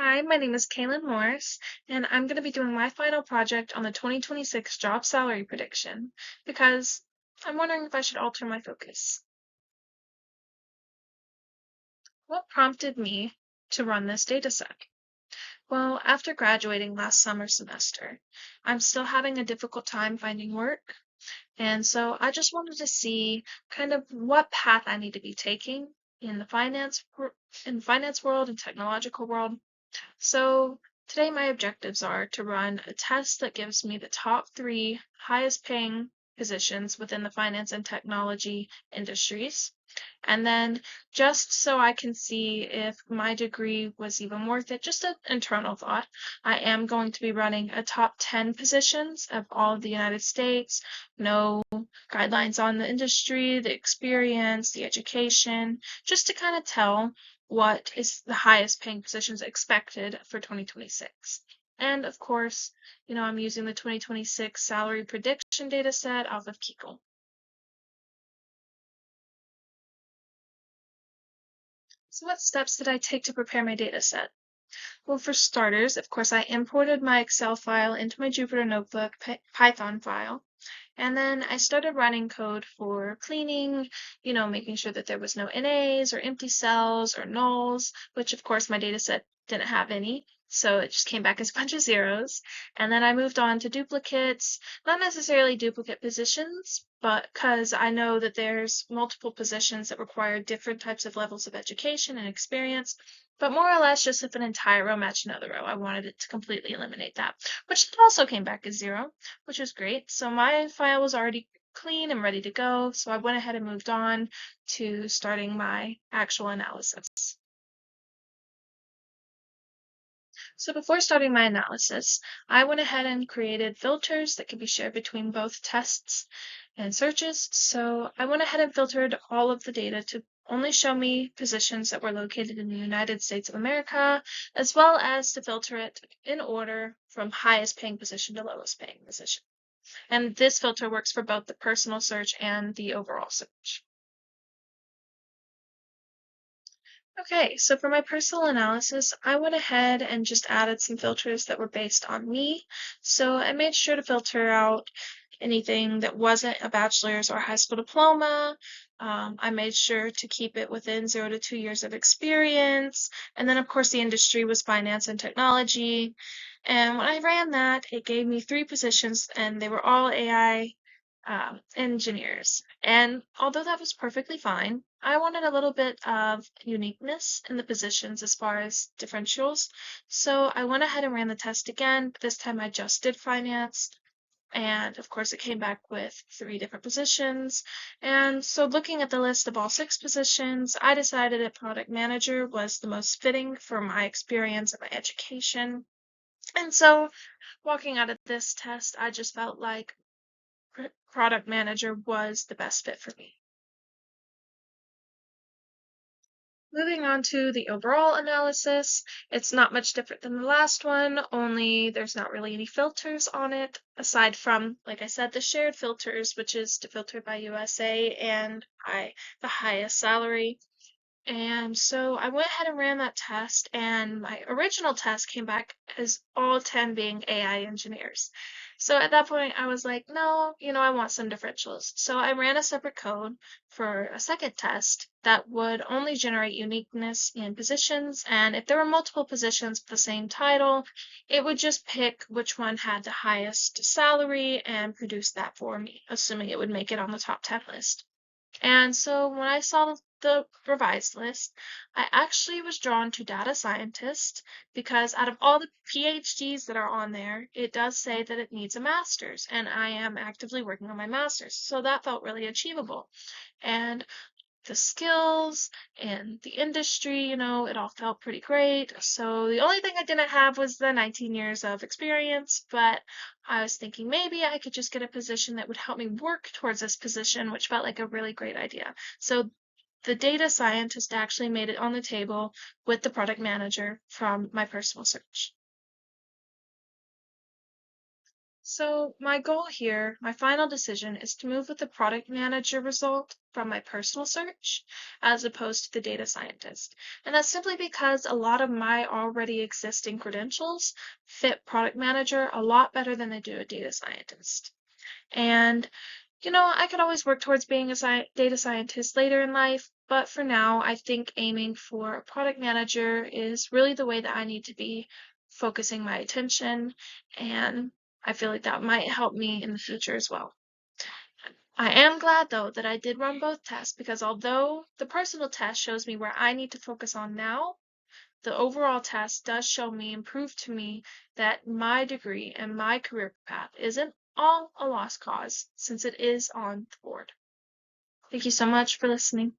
Hi, my name is Kaylin Morris, and I'm going to be doing my final project on the 2026 job salary prediction because I'm wondering if I should alter my focus. What prompted me to run this dataset? Well, after graduating last summer semester, I'm still having a difficult time finding work, and so I just wanted to see kind of what path I need to be taking in the finance world and technological world. So today my objectives are to run a test that gives me the top three highest paying positions within the finance and technology industries. And then just so I can see if my degree was even worth it, just an internal thought, I am going to be running a top 10 positions of all of the United States, no guidelines on the industry, the experience, the education, just to kind of tell what is the highest paying positions expected for 2026. And of course, I'm using the 2026 salary prediction data set off of Kaggle. So what steps did I take to prepare my data set? Well, for starters, of course, I imported my Excel file into my Jupyter Notebook Python file. And then I started writing code for cleaning, making sure that there was no NAs or empty cells or nulls, which of course my data set didn't have any. So it just came back as a bunch of zeros. And then I moved on to duplicates, not necessarily duplicate positions, but because I know that there's multiple positions that require different types of levels of education and experience. But more or less, just if an entire row matched another row, I wanted it to completely eliminate that, which also came back as zero, which was great. So my file was already clean and ready to go. So I went ahead and moved on to starting my actual analysis. So before starting my analysis, I went ahead and created filters that could be shared between both tests and searches. So I went ahead and filtered all of the data to only show me positions that were located in the United States of America, as well as to filter it in order from highest paying position to lowest paying position. And this filter works for both the personal search and the overall search. Okay, so for my personal analysis, I went ahead and just added some filters that were based on me. So I made sure to filter out anything that wasn't a bachelor's or high school diploma. I made sure to keep it within 0 to 2 years of experience. And then, of course, the industry was finance and technology. And when I ran that, it gave me three positions, and they were all AI engineers. And although that was perfectly fine, I wanted a little bit of uniqueness in the positions as far as differentials. So I went ahead and ran the test again, but this time I just did finance. And of course, it came back with three different positions. And so, looking at the list of all six positions, I decided that product manager was the most fitting for my experience and my education. And so, walking out of this test, I just felt like product manager was the best fit for me. Moving on to the overall analysis, it's not much different than the last one, only there's not really any filters on it, aside from, like I said, the shared filters, which is to filter by USA and by the highest salary. And so I went ahead and ran that test, and my original test came back as all 10 being AI engineers. So at that point, I was like, no, I want some differentials. So I ran a separate code for a second test that would only generate uniqueness in positions. And if there were multiple positions with the same title, it would just pick which one had the highest salary and produce that for me, assuming it would make it on the top 10 list. And so when I saw the revised list, I actually was drawn to data scientist because out of all the PhDs that are on there, it does say that it needs a master's, and I am actively working on my master's. So that felt really achievable. And the skills and the industry, it all felt pretty great. So the only thing I didn't have was the 19 years of experience, but I was thinking maybe I could just get a position that would help me work towards this position, which felt like a really great idea. So the data scientist actually made it on the table with the product manager from my personal search. So my goal here, my final decision, is to move with the product manager result from my personal search as opposed to the data scientist. And that's simply because a lot of my already existing credentials fit product manager a lot better than they do a data scientist. And I could always work towards being a data scientist later in life, but for now, I think aiming for a product manager is really the way that I need to be focusing my attention, and I feel like that might help me in the future as well. I am glad though that I did run both tests because although the personal test shows me where I need to focus on now, the overall test does show me and prove to me that my degree and my career path isn't all a lost cause since it is on the board. Thank you so much for listening.